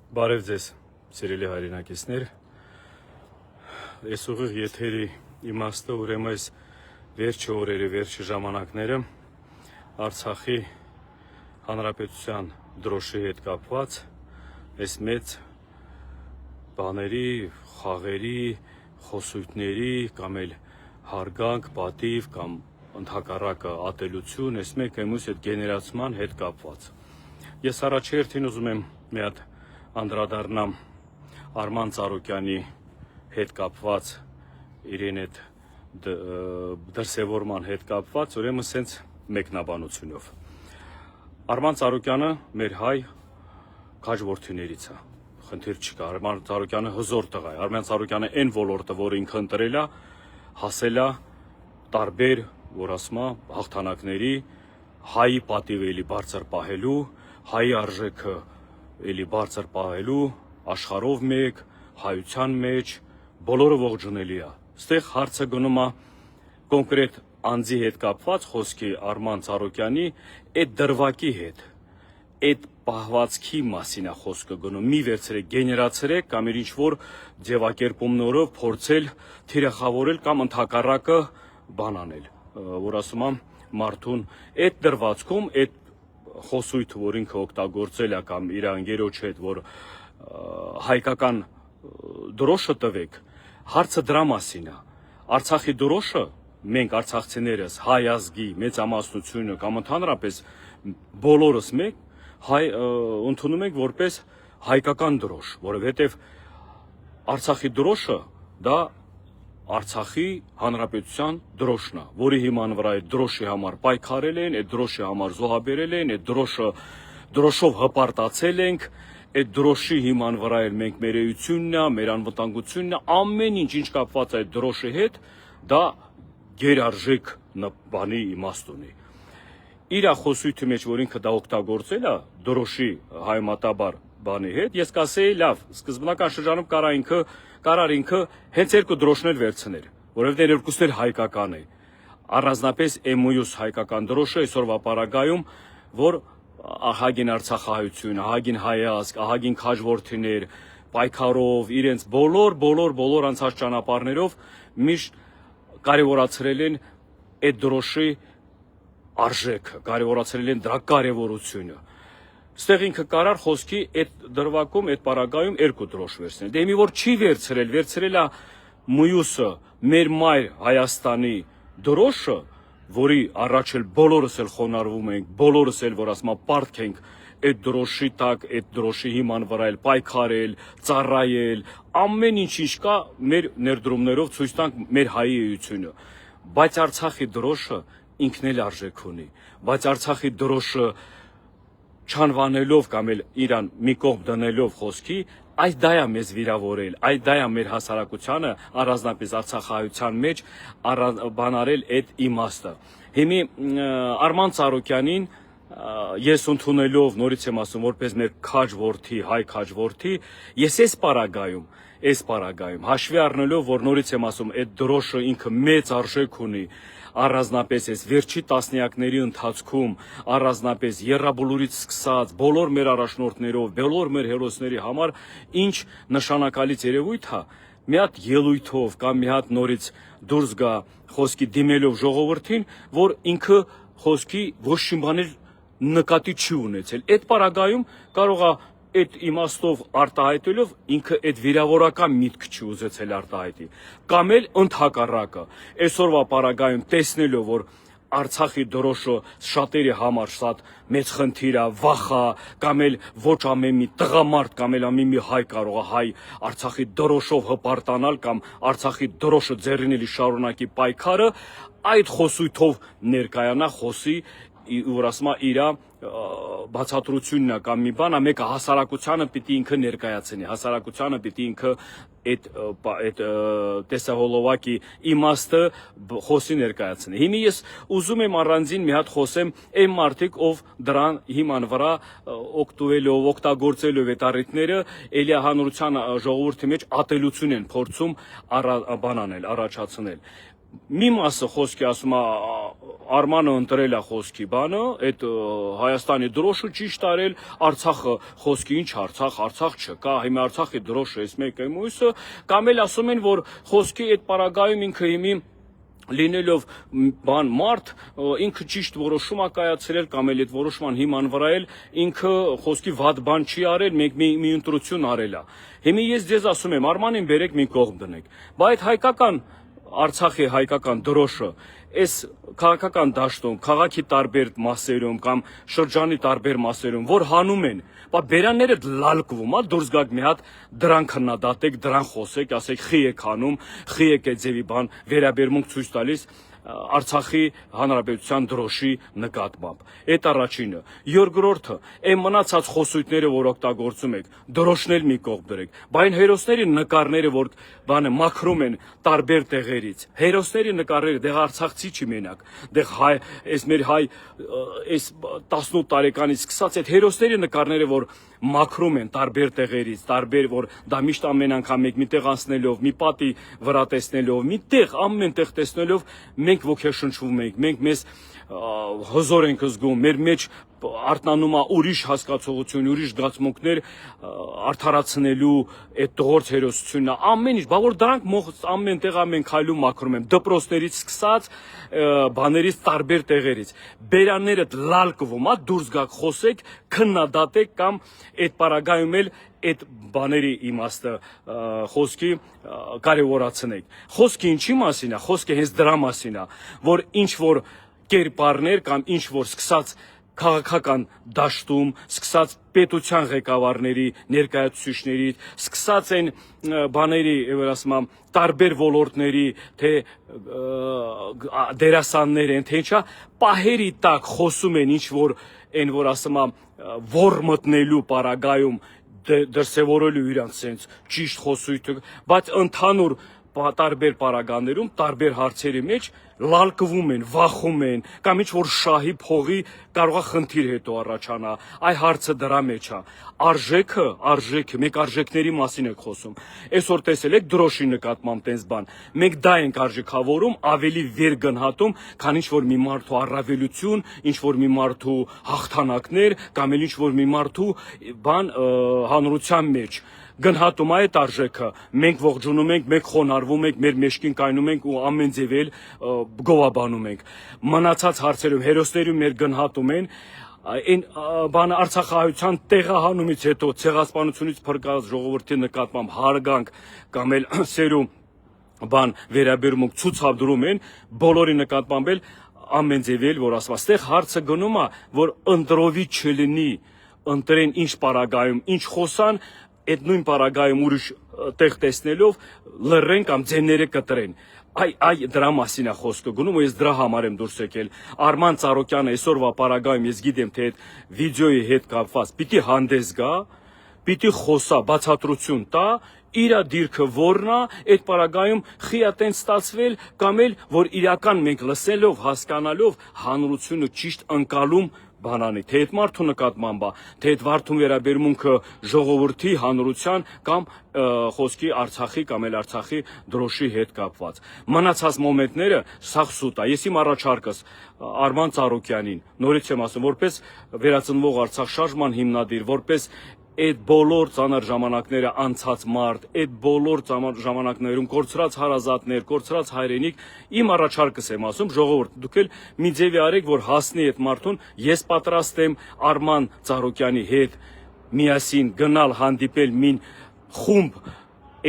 Բարև ձեզ, սիրելի հայրենակիցներ, այս ուղիղ եթերի իմաստը ուրեմն այս վերջի օրերի, վերջի ժամանակները Արցախի Հանրապետության դրոշի հետ կապված այս մեծ բաների, խաղերի, խոսույթների կամ էլ հարգանք, պատիվ կամ ընդհակառակը ատելություն, այս մեկ մյուս այդ գեներացման հետ կապված։ Ես առաջերտին ուզում եմ մի հատ անդրադառնամ Արման Ծառուկյանի հետ կապված իրեն այդ դրսևորման հետ կապված, ուրեմն սենց մեկնաբանությունով։ Արման Ծառուկյանը մեր հայ քաջորդիներից է, խնդիր չկա, Արման Ծառուկյանը հզոր տղա է, Արման Ծառուկյանը այն ոլորտը, որ ինքը ընտրել է, հասել է տարբեր, որ ասում է, հաղթանակների, հայի պատիվը էլի բարձր պահելու, հայի արժեքը էլի բարձր պահելու, աշխարհով մեկ, հայության մեջ, բոլորը ողջունելի է։ Ստեղ հարցը գնում է կոնկրետ անձի հետ կապված խոսքի Արման Ծառուկյանի այդ դրվագի հետ, այդ պահվածքի մասին է խոսքը գնում, մի վերցրեք, գեներացրեք կամ ինչ որ ձևակերպումներով փորձել թիրախավորել կամ ընդհակառակը բան անել, որ ասում եմ մարդուն այդ դրվածքում այդ խոսույթը, որ ինքը օգտագործել է կամ իր անգերոջ հետ, որ հայկական դրոշը տվեք, հարցը դրա մասին է։ Արցախի դրոշը մենք արցախցիներս հայ ազգի մեծամասնությունը կամ ընդհանրապես բոլորս մեկ ընդունում ենք որպես հայկական դրոշ, որովհետև Արցախի դրոշը դա Արցախի Հանրապետության դրոշն է, որի հիման վրա այդ դրոշի համար պայքարել են, այդ դրոշի համար զոհաբերել են, այդ դրոշով հպարտացել ենք, այդ դրոշի հիման վրա էլ մենք մեր էությունն է, մեր անվտանգությունն է, ամեն ինչ կապված այդ դրոշի հետ, դա գերարժեք բանի իմաստ ունի։ Իր խոսույթի մեջ, որ ինքը դա օգտագործել է դրոշի հայմատաբար բանի հետ, ես կասեի լավ, սկզբնական շրջանում կարար ինքը հենց երկու դրոշներ վերցներ, որովհետև երկուսն էլ հայկական է։ Առանձնապես մյուս հայկական դրոշը այսօրվա պարագայում, որ ահագին արցախահայություն, ահագին հայ ազգ, ահագին քաջորդիներ, պայքարով, իրենց բոլոր անցած ճանապարհներով միշտ կարևորացրել են այդ դրոշի արժեքը, կարևորացրել են դրա կարևորությունը։ Ստեղ ինքը կարար խոսքի այդ դրվագում, այդ պարագայում երկու դրոշ վերցնել։ Դե մի որ չի վերցրել է մյուսը մեր մայր Հայաստանի դրոշը, որի առաջ էլ բոլորս էլ խոնարհվում ենք, բոլորս էլ որ ասում պարտք ենք այդ դրոշի տակ, այդ դրոշի հիման վրա էլ պայքարել, ծառայել, ամեն ինչ կա մեր ներդրումներով ցույց տանք մեր հայի էությունը։ Բայց Արցախի դրոշը ինքն էլ արժեք ունի, բայց Արցախի դրոշը չանվանելով կամ էլ իրան մի կողմ դնելով խոսքի, այս դա է մեզ վիրավորել, այս դա է մեր հասարակությանը, առանձնապես արցախահայության մեջ բանարել այդ իմաստը։ Հիմի Արման Ծառուկյանին ես ընդունելով, նորից եմ ասում, որպես մեր քաջորդի, հայ քաջորդի, ես այս պարագայում հաշվի առնելով, որ նորից եմ ասում, այդ դրոշը ինքը մեծ արժեք ունի, առանձնապես այս վերջի տասնյակների ընթացքում, առանձնապես Եռաբլուրից սկսած, բոլոր մեր առաջնորդներով, բոլոր մեր հերոսների համար ինչ նշանակալից երևույթ է, մի հատ ելույթով կամ մի հատ նորից դուրս գա խոսքի դիմելով ժողովրդին, որ ինքը խոսքի ոչ մի բան նկատի չի ունեցել։ Այդ պարագայում կարող է այդ իմաստով արտահայտելով ինքը այդ վիրավորական միտք չի ուզեցել արտահայտի, կամ էլ ընդհակառակը այսօրվա պարագայում տեսնելով, որ Արցախի դրոշը շատերի համար շատ մեծ խնդիր է, վախ է, կամ էլ ոչ ամեն մի տղամարդ կամ էլ ամեն մի հայ կարող է հայ Արցախի դրոշով հպարտանալ կամ Արցախի դրոշը ձեռին էլի շարունակի պայքարը, այդ խոսույթով ներկայանա խոսի, որ ասում է իրա բացատրությունն է կամ մի բան է, մեկը հասարակությանը պիտի ինքը ներկայացնի, հասարակությանը պիտի ինքը այդ տեսահոլովակի իմաստը խոսի ներկայացնի։ Հիմա ես ուզում եմ առանձին մի հատ խոսեմ այն մարդիկ, ով դրան հիման վրա օգտագործելով այդ առիթները, էլի հանրության ժողովրդի մեջ ատելություն են փորձում բան անել, առաջացնել։ մի մասը խոսքի ասում է Արմանը ընտրել է խոսքի բանը, այդ Հայաստանի դրոշը ճիշտ արել, Արցախը խոսքի ինչ Արցախ չկա, հիմա Արցախի դրոշը էս մեկը մյուսը, կամ էլ ասում են, որ խոսքի այդ պարագայում ինքը հիմի լինելով բան մարդ ինքը ճիշտ որոշում է կայացրել կամ էլ այդ որոշման հիման վրա էլ ինքը խոսքի վատ բան չի արել, մեկ մի ընտրություն արել է։ Հիմա ես ձեզ ասում եմ, Արմանին բերեք մի կողմ դնեք։ Բայց այդ հայկական Արցախի հայկական դրոշը այս քաղաքական դաշտում, քաղաքի տարբեր մասերում կամ շրջանի տարբեր մասերում, որ հանում են, բա բերանները լալկվում, դուրս գաք մի հատ դրան քննադատեք, դրան խոսեք, ասեք խի եք հանում, խի եք այդ ձևի բան վերաբերմունք ցույց տալիս Արցախի հանրապետության դրոշի նկատմամբ։ Այդ առաջինը։ Երկրորդը, այն մնացած խոսույթները, որ օգտագործում եք, դրոշն էլ մի կողմ դրեք։ Բայց հերոսների նկարները, որ բանը մաքրում են տարբեր տեղերից, հերոսների նկարները դեղ արցախցի չի մենակ, դեղ հայ, այս մեր հայ, այս 18 տարեկանից սկսած այդ հերոսների նկարները, որ մաքրում են տարբեր տեղերից, տարբեր, որ դա միշտ ամեն անգամ մի տեղ անցնելով, մի պատի վրա տեսնելով, մի տեղ, ամեն տեղ տեսնելով, մենք ոգեշնչվում ենք, մենք մեզ հզոր ենք զգում, մեր մեջ արտանում է ուրիշ հասկացողություն, ուրիշ զգացմունքներ արդարացնելու այդ տղորց հերոսությունն է, ամեն ինչ, բա որ դրանք ամեն տեղ ամեն քայլում մաքրում են, դպրոցներից սկսած, բաներից տարբեր տեղերից, բերանները լալկվում, դուրս գաք խոսեք, քննադատեք կամ այդ պարագայում էլ այդ բաների իմաստը խոսքի կարևորացնեք։ Խոսքը ինչի մասին է, խոսքը հենց դրա մասին է, որ ինչ որ կերպարներ կամ ինչ որ սկսած քաղաքական դաշտում, սկսած պետության ղեկավարների, ներկայացուցիչներից, սկսած են բաների, ասում եմ, տարբեր ոլորտների, թե դերասաններ են, թե ինչա, պահերի տակ խոսում են ինչ որ այն որ ասում եմ, որ մտնելու պարագայում դրսևորելու իրանց sense ճիշտ խոսույթը, բայց ընդհանուր տարբեր պարագաներում, տարբեր հարցերի մեջ լալկվում են, վախում են, կամ ինչ որ շահի փողի կարող է խնդիր հետո առաջանա, այ հարցը դրա մեջ է, արժեքը, մեկ արժեքների մասին եք խոսում, այսօր տեսել եք դրոշի նկատմամբ տես բան, մենք դա ենք արժեքավորում, ավելի վեր գնահատում, քան ինչ որ մի մարդու առավելություն, ինչ որ մի մարդու հաղթանակներ, կամ էլ ինչ որ մի մարդու բան հանրության մեջ գնահատում այդ արժեքը, մենք ողջունում ենք, մենք խոնարհվում ենք, մեր մեջքին կայնում ենք ու ամեն ձև էլ գովաբանում ենք։ Մնացած հարցերում հերոսներում մեր գնահատում են այն բանը Արցախահայության տեղահանումից հետո ցեղասպանությունից փրկած ժողովրդի նկատմամբ հարգանք կամ էլ սերում բան վերաբերմունք ցուցադրում են, բոլորի նկատմամբ էլ ամեն ձև էլ որ ասված, այստեղ հարցը գնում է, որ ընտրովի չլինի, ընտրեն ինչ պարագայում, ինչ խոսան այդ նույն պարագայում ուրիշ տեղ տեսնելով լռեն կամ ձենները կտրեն։ Այ դրա մասին է խոսքը գնում ու ես դրա համար եմ դուրս եկել։ Արման Ծառուկյանը այսօրվա պարագայում ես գիտեմ թե այդ վիդեոյի հետ կապված պիտի հանդես գա, պիտի խոսա, բացատրություն տա, իր դիրքը որն է, այդ պարագայում խիա տենց ստացվել կամ էլ որ իրական մենք լսելով, հասկանալով հանրությունը ճիշտ ընկալում բանանի, թե այդ մարդու նկատմամբ է, թե այդ մարդուն վերաբերմունքը ժողովրդի, հանրության կամ խոսքի Արցախի կամ էլ Արցախի դրոշի հետ կապված։ Մնացած մոմենտները սաղ սուտ է։ Ես իմ առաջարկս Արման Ծառուկյանին, նորից եմ ասում, որպես վերածնվող Արցախ շարժման հիմնադիր, որպես այդ բոլոր ծանր ժամանակները անցած մարդ, այդ բոլոր ժամանակներում կորցրած հարազատներ, կորցրած հայրենիք, իմ առաջարկս եմ ասում, ժողովուրդ, դուք էլ մի ձևի արեք, որ հասնի այդ մարդուն, ես պատրաստ եմ Արման Ծառուկյանի հետ միասին գնալ հանդիպել մին խումբ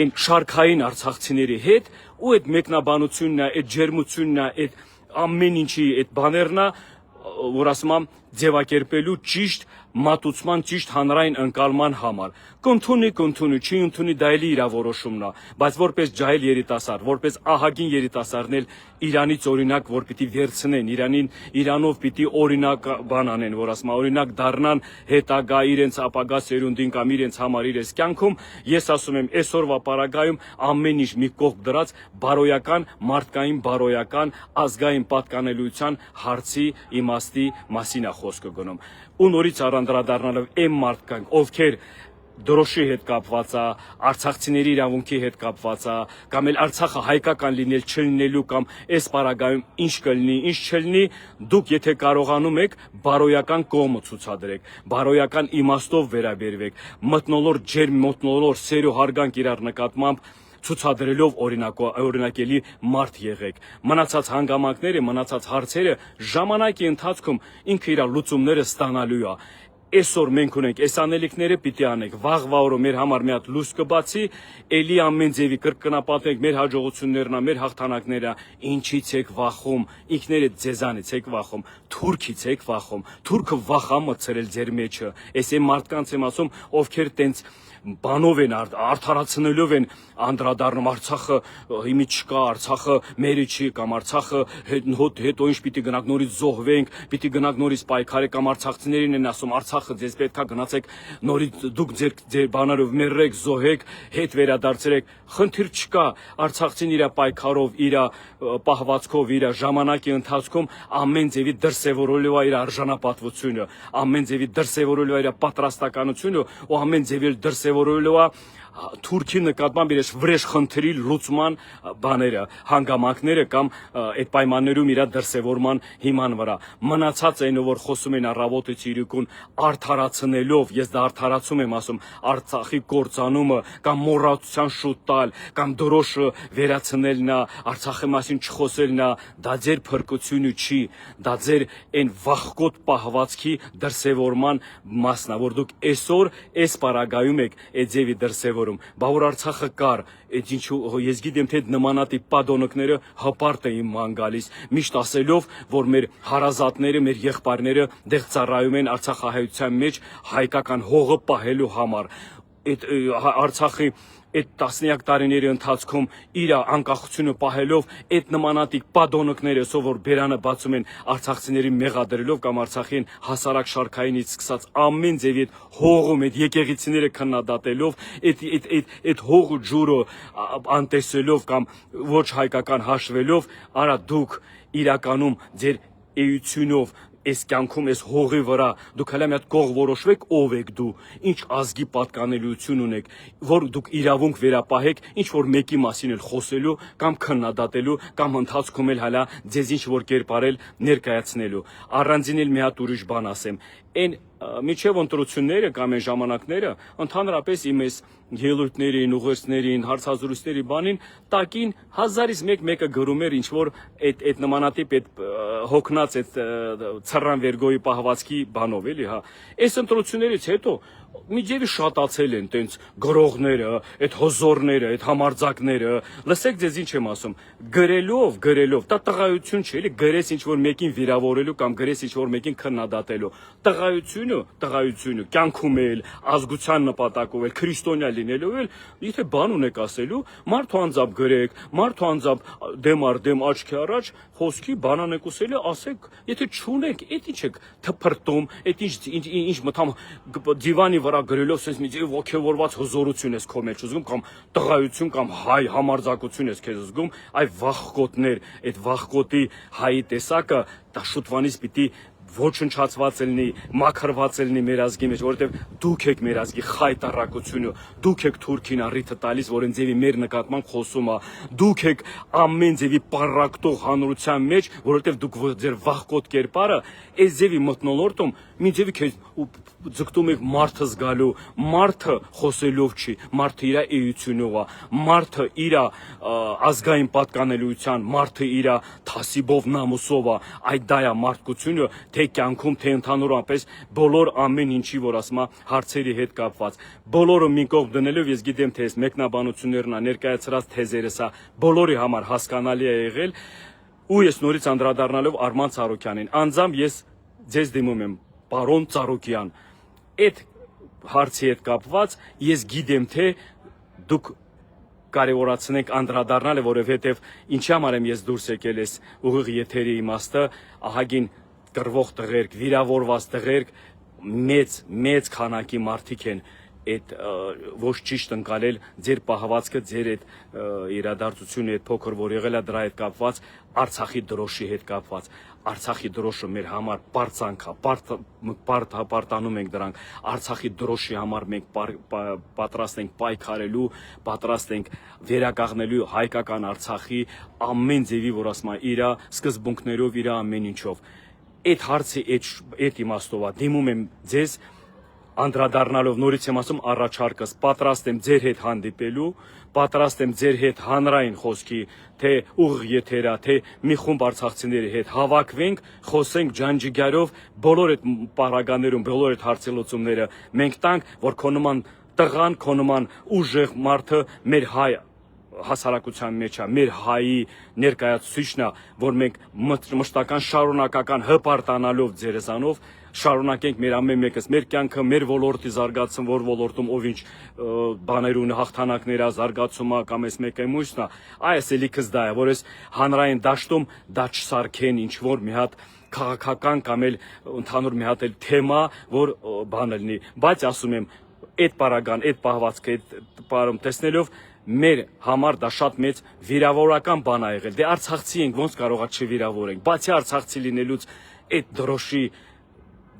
այն շարքային արցախցիների հետ ու այդ մեկնաբանությունն է, այդ ջերմությունն է, այդ ամեն ինչի այդ բաներն է, որ ասում եմ ձևակերպելու ճիշտ մատուցման ճիշտ հանրային ընկալման համար։ Կընդունի, չի ընդունի, դա էլի իր որոշումն է, բայց որպես ջահել երիտասարդ, որպես ահագին երիտասարդն էլ Իրանից օրինակ, որ պիտի վերցնեն, Իրանով պիտի օրինակ բան անեն, որ ասում օրինակ դառնան հետագա իրենց ապագա սերունդին կամ իրենց համար իրենց կյանքում, ես ասում եմ այսօրվա պարագայում ամեն ինչ մի կողմ դրած բարոյական, մարդկային բարոյական, ազգային պատկանելիության հարցի իմաստի մասին է խոսքը գնում։ Ու նորից անդրադառնալով այն մարդկանց, ովքեր դրոշի հետ կապված է, արցախցիների իրավունքի հետ կապված է, կամ էլ Արցախը հայկական լինել չլինելու կամ այս պարագայում ինչ կլինի, ինչ չլինի, դուք եթե կարողանում եք բարոյական կողմը ցուցադրեք, բարոյական իմաստով վերաբերվեք, մթնոլորտ, ջերմ մթնոլորտ, սեր ու հարգանք իրար նկատմամբ ցուցադրելով օրինակելի մարդ եղեք։ Մնացած հանգամանքները, մնացած հարցերը ժամանակի ընթացքում ինքը իր լուծումները ստանալու է։ Այսօր մենք ունենք այս անելիքները պիտի անենք, վաղվա օրը մեր համար մի հատ լույս կբացի, էլի ամեն ձևի կրկնապատենք մեր հաջողություններն, մեր հաղթանակները, ինչից եք վախում, ինքներդ ձեզանից եք վախում, թուրքից եք վախում, թուրքը վախ է մտցրել ձեր մեջը, այս այն մարդկանց եմ ասում, ովքեր տենց բանով են արդարացնելով են անդրադառնում Արցախը հիմի չկա, Արցախը մերը չի կամ Արցախը հետո ինչ պիտի գնանք նորից զոհվենք, պիտի գնանք նորից պայքարենք կամ արցախցիներին են ասում Արցախը ձեզ պետքա գնացեք նորից դուք ձեր բանարով մերրեք, զոհեք, հետ վերադարձրեք, խնդիր չկա, արցախցին իր պայքարով, իր պահվածքով, իր ժամանակի ընթացքում ամեն ձևի դրսևորելու է իր արժանապատվությունը, ամեն ձևի դրսևորելու է իր պատրաստականությունը ու ամեն ձևի դրսևորելու է Թուրքի նկատմամբ իրենց վրեժ խնդրի լուծման բաները, հանգամանքները կամ այդ պայմաններում իր դրսևորման հիման վրա։ Մնացած այնը որ խոսում են առավոտից իրիկուն արդարացնելով, ես դա արդարացում եմ ասում, Արցախի կործանումը կամ մոռացության շուտ տալ կամ դրոշը վերացնելն է, Արցախի մասին չխոսելն է, դա ձեր փրկությունը չի, դա ձեր այն վախկոտ պահվածքի դրսևորման մասն է, որ դուք այսօր այս պարագայում եք այդ ձևի դրսևորում Բա որ Արցախը կար, այդ ինչու ես գիտեմ թե նմանատիպ պատոնոկները հպարտ էին ման գալիս, միշտ ասելով, որ մեր հարազատները, մեր եղբայրները դեղ ծառայում են Արցախահայության մեջ հայկական հողը պահելու համար։ Այդ Արցախի այդ տասնյակ տարիների ընթացքում իր անկախությունը պահելով այդ նմանատիպ պատոնոկները սովոր բերանը բացում են արցախցիների մեղադրելով կամ Արցախին հասարակ շարքայինից սկսած ամեն ձևի այդ հողում այդ եկեղեցիները քննադատելով այդ հողը ջուրը անտեսելով կամ ոչ հայկական հաշվելով արա դուք իրականում ձեր էությունով այս կյանքում այս հողի վրա դուք հələ մի հատ կող որոշվեք ով եք դու ինչ ազգի պատկանելիություն ունեք որ դուք իրավունք վերապահեք ինչ որ մեկի մասին էլ խոսելու կամ քննադատելու կամ ընթացքում էլ հələ ձեզ ինչ որ կերպարել ներկայացնելու առանձին էլ մի հատ ուրիշ բան ասեմ այն միջև ընտրությունները կամ այն ժամանակները ընդհանրապես իմ այս ելույթներին, ուղերձներին, հարցազրույցների բանին տակին 1000-ից մեկը գրում էր ինչ որ այդ նմանատիպ այդ հոգնած այդ ցռան վերգոյի պահվածքի բանով էլի հա այս ընտրություններից հետո միջևի շատացել են տենց գրողները, այդ հոզորները, այդ համարձակները, լսեք ձեզ ինչ եմ ասում, գրելով, դա տղայություն չէ, էլի գրես ինչ որ մեկին վիրավորելու կամ գրես ինչ որ մեկին քննադատելու, տղայությունը, կյանքում էլ, ազգության նպատակով էլ, քրիստոնյա լինելով էլ, եթե բան ունեք ասելու, մարդու անձամբ գրեք, մարդու անձամբ դեմ առ դեմ աչքի առաջ, խոսքի բանան եք ուսել, ասեք, եթե չունեք, այդ ինչ եք թփրտում, այդ ինչ մտամ դիվանի վրա գրելով sense մի ոգևորված հզորություն ես քո մեջ զգում կամ տղայություն կամ հայ համարձակություն ես քեզ զգում այ վախկոտներ այդ վախկոտի հայի տեսակը դա շուտվանից պիտի ոչնչացված լինի, մաքրված լինի մեր ազգի մեջ, որովհետև դուք եք մեր ազգի խայտարակությունը, դուք եք Թուրքին առիթը տալիս, որ այն ձևի մեր նկատմամբ խոսում է, դուք եք ամեն ձևի պարակտող հանրության մեջ, որովհետև դուք ձեր վախկոտ կերպարը այս ձևի մթնոլորտում մի ձևի քեզ ձգտում եք մարդը զգալու, մարդը խոսելով չի, մարդը իր էությունով է, մարդը իր ազգային պատկանելիության, մարդը իր թասիբով նամուսով է, այդ դա է մարդկությունը թե կյանքում, թե ընդհանուրապես բոլոր ամեն ինչի, որ ասում է հարցերի հետ կապված։ Բոլորը մի կողմ դնելով ես գիտեմ թե այս մեկնաբանություններն է ներկայացրած թեզերս է, բոլորի համար հասկանալի է եղել ու ես նորից անդրադառնալով Արման Ծառուկյանին, անձամբ ես ձեզ դիմում եմ, պարոն Ծառուկյան, այդ հարցի հետ կապված ես գիտեմ թե դուք կարևորացնենք անդրադառնալը, որովհետև ինչի համար եմ ես դուրս եկել ես ուղիղ եթերի իմաստը, ահագին կռվող տղերք, վիրավորված տղերք, մեծ քանակի մարդիկ են այդ ոչ ճիշտ ընկալել ձեր պահվածքը, ձեր այդ իրադարձությունը, այդ փոքր որ եղել է դրա հետ կապված, Արցախի դրոշի հետ կապված։ Արցախի դրոշը մեր համար բարձանք է, պարտանում ենք դրանք, Արցախի դրոշի համար մենք պատրաստ ենք պայքարելու, պատրաստ ենք վերականգնելու հայկական Արցախի ամեն ձևի, որ ասում եմ, իր սկզբունքներով, իր ամեն ինչով։ Այդ հարցի այդ իմաստով է դիմում եմ ձեզ անդրադառնալով նորից եմ ասում առաջարկս պատրաստ եմ ձեր հետ հանդիպելու, պատրաստ եմ ձեր հետ հանրային խոսքի, թե ուղիղ եթերա, թե մի խումբ արցախցիների հետ հավաքվենք, խոսենք ջանջիգարով, բոլոր այդ պարագաներում, բոլոր այդ հարցի լուծումները մենք տանք, որ քո նման տղան, քո նման ուժեղ մարդը մեր հայ հասարակության մեջ է, մեր հայի ներկայացուցիչն է, որ մենք մշտական շարունակական հպարտանալով ձերզանով շարունակենք մեր ամեն մեկս մեր կյանքը, մեր ոլորտի զարգացում, որ ոլորտում ով ինչ բաներ ունի, հաղթանակներ է, զարգացում է կամ էս մեկը մյուսն է, այս էլիքս դա է, որ էս հանրային դաշտում դա չսարքեն ինչ որ մի հատ քաղաքական կամ էլ ընդհանուր մի հատ էլ թեմա, որ բան լինի, բայց ասում եմ, այդ պարագան, այդ պահվածքը, այդ պարում տեսնելով մեր համար դա շատ մեծ վիրավորական բան է եղել։ Դե արցախցի ենք, ոնց կարողա չվիրավորենք։ Բացի արցախցի լինելուց այդ դրոշի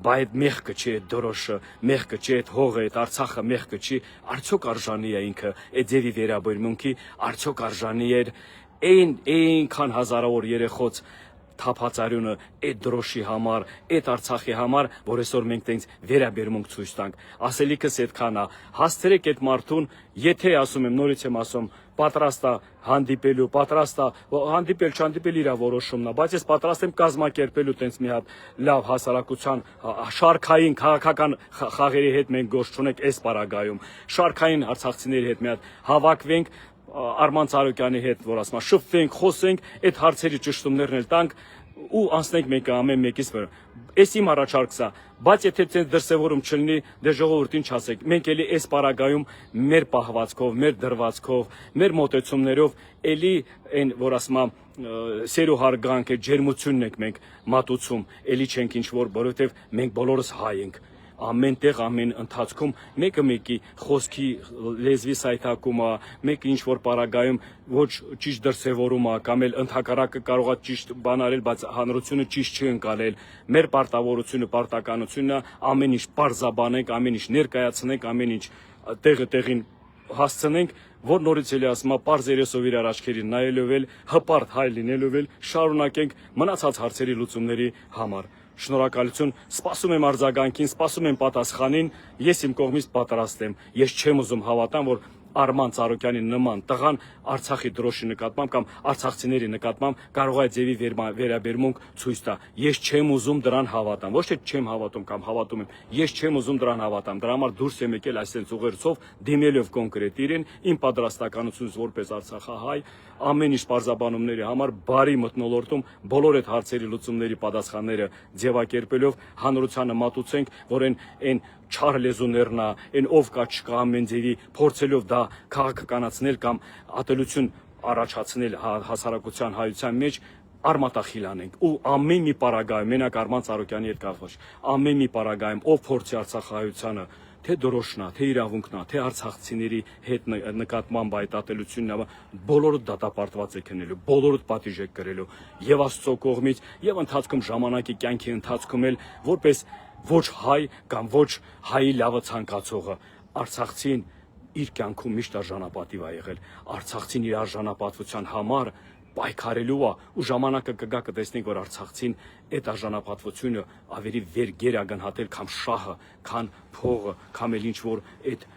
բա այդ մեղքը չի, այդ դրոշը, մեղքը չի, այդ հողը, այդ Արցախը մեղքը չի, արդյոք արժանի է ինքը այդ ձևի վերաբերմունքի, արդյոք արժանի էր այնքան հազարավոր երեխոց թափածարյունը այդ դրոշի համար, այդ Արցախի համար, որ այսօր մենք տենց վերաբերմունք ցույց տանք։ Ասելիքս այդքան է։ Հասցրեք այդ մարդուն, եթե ասում եմ, նորից եմ ասում, պատրաստ է հանդիպելու, պատրաստ է հանդիպել, չհանդիպել իր որոշումն է, բայց ես պատրաստ եմ կազմակերպելու տենց մի հատ լավ հասարակության շարքային քաղաքական խաղերի հետ մենք գործ չունենք այս պարագայում։ Շարքային արցախցիների հետ մի հատ հավաքվենք, Արման Ծառուկյանի հետ, որ ասում շփվենք, խոսենք, այդ հարցերի ճշտումներն էլ տանք ու անցնենք մեկը ամեն մեկից վրա։ Էս իմ առաջարկս է, բայց եթե ցենց դրսևորում չլինի, դե ժողովրդին չասեք։ Մենք էլի այս պարագայում մեր պահվածքով, մեր դրվածքով, մեր մոտեցումներով էլի այն, որ ասում եմ, սեր ու հարգանք է, ջերմությունն ենք մենք մատուցում, էլի չենք ինչ որ, որովհետև մենք բոլորս հայ ենք։ Ամեն տեղ, ամեն ընթացքում մեկը մեկի խոսքի լեզվի սայթակումը, մեկը ինչ որ պարագայում ոչ ճիշտ դրսևորում է կամ էլ ընդհակառակը կարող է ճիշտ բան արել, բայց հանրությունը ճիշտ չի ընկալել։ Մեր պարտավորությունը, պարտականությունը ամեն ինչ պարզաբանենք, ամեն ինչ ներկայացնենք, ամեն ինչ տեղը տեղին հասցնենք, որ նորից էլի ասում եմ, պարզ երեսով իրար աչքերին նայելով էլ, հպարտ հայ լինելով էլ շարունակենք մնացած հարցերի լուծումների համար։ Շնորհակալություն, սպասում եմ արձագանքին, սպասում եմ պատասխանին, ես իմ կողմից պատրաստ եմ։ Ես չեմ ուզում հավատամ, որ Արման Ծառուկյանի նման տղան Արցախի դրոշի նկատմամբ կամ արցախցիների նկատմամբ կարող է ձևի վերաբերմունք ցույց տա։ Ես չեմ ուզում դրան հավատամ, ոչ թե չեմ հավատում կամ հավատում եմ, ես չեմ ուզում դրան հավատամ։ Դրա համար դուրս եմ եկել այսպես ուղերձով, դիմելով կոնկրետ իրեն, իմ պատրաստականությունից որպես արցախահայ, ամեն ինչ պարզաբանումների համար բարի մթնոլորտում բոլոր այդ հարցերի լուծումների պատասխանները ձևակերպելով հանրությանը մատուցենք, որ այն չար լեզուներն է, այն ով կա չկա ամեն ձևի փորձելով դա քաղաքականացնել կամ ատելություն առաջացնել հասարակության հայության մեջ արմատախիլ անենք ու ամեն մի պարագայում մենակ Արման Ծառուկյանի հետ կապված ամեն մի պարագայում ով փորձի արցախահայությանը թե դրոշնա, թե իրավունքն է, թե արցախցիների հետ նկատմամբ այդ ատելությունն է, բոլորը դատապարտված է քնելու, բոլորը պատիժ է կրելու եւ Աստծո կողմից եւ ընթացքում ժամանակի կյանքի ընթացքում էլ որպես ոչ հայ կամ ոչ հայի լավը ցանկացողը արցախցին իր կյանքում միշտ արժանապատիվ է եղել, արցախցին իր արժանապատվության համար պայքարելու է ու ժամանակը կգա կտեսնենք որ արցախցին այդ արժանապատվությունը ավելի վերգեր է գնահատել քան շահը, քան փողը, կամ էլ ինչ որ այդ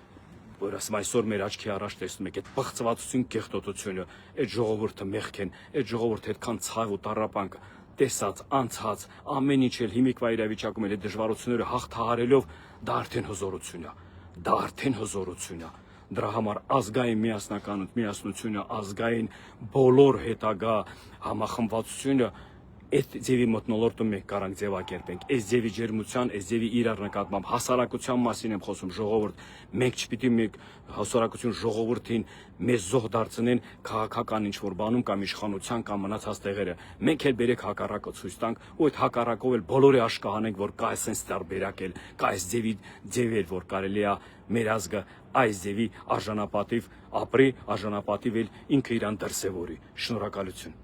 որ ասում այսօր մեր աչքի առաջ տեսնում եք այդ բղծվածություն, կեղտոտությունը, այդ ժողովուրդը մեղք են, այդ ժողովուրդը այդքան ցավ ու տառապանք տեսած, անցած, ամեն ինչ էլ հիմիկվա իրավիճակում էլ դժվարությունները հաղթահարելով դա արդեն հզորություն է, դա արդեն հզորություն է։ Դրա համար ազգային միասնությունը, ազգային բոլոր հետագա համախմբվածությունը այդ ձևի մթնոլորտում մենք կարանք ձևակերպենք, այս ձևի ջերմության, այս ձևի իրար նկատմամբ հասարակության մասին եմ խոսում, ժողովուրդ, մենք չպիտի մենք հասարակություն ժողովրդին մեզ զոհ դարձնեն քաղաքական ինչ-որ բանում կամ իշխանության կամ մնացած տեղերը։ Մենք էլ բերեք հակառակը ցույց տանք ու այդ հակառակով էլ բոլորը աշկահանենք, որ կա այսպես տարբերակ էլ, կա այս ձև էլ, որ կարելի է մեր ազգը այս ձևի արժանապատիվ ապրի, արժանապատիվ էլ ինքը իրան դրսևորի։ Շնորհակալություն։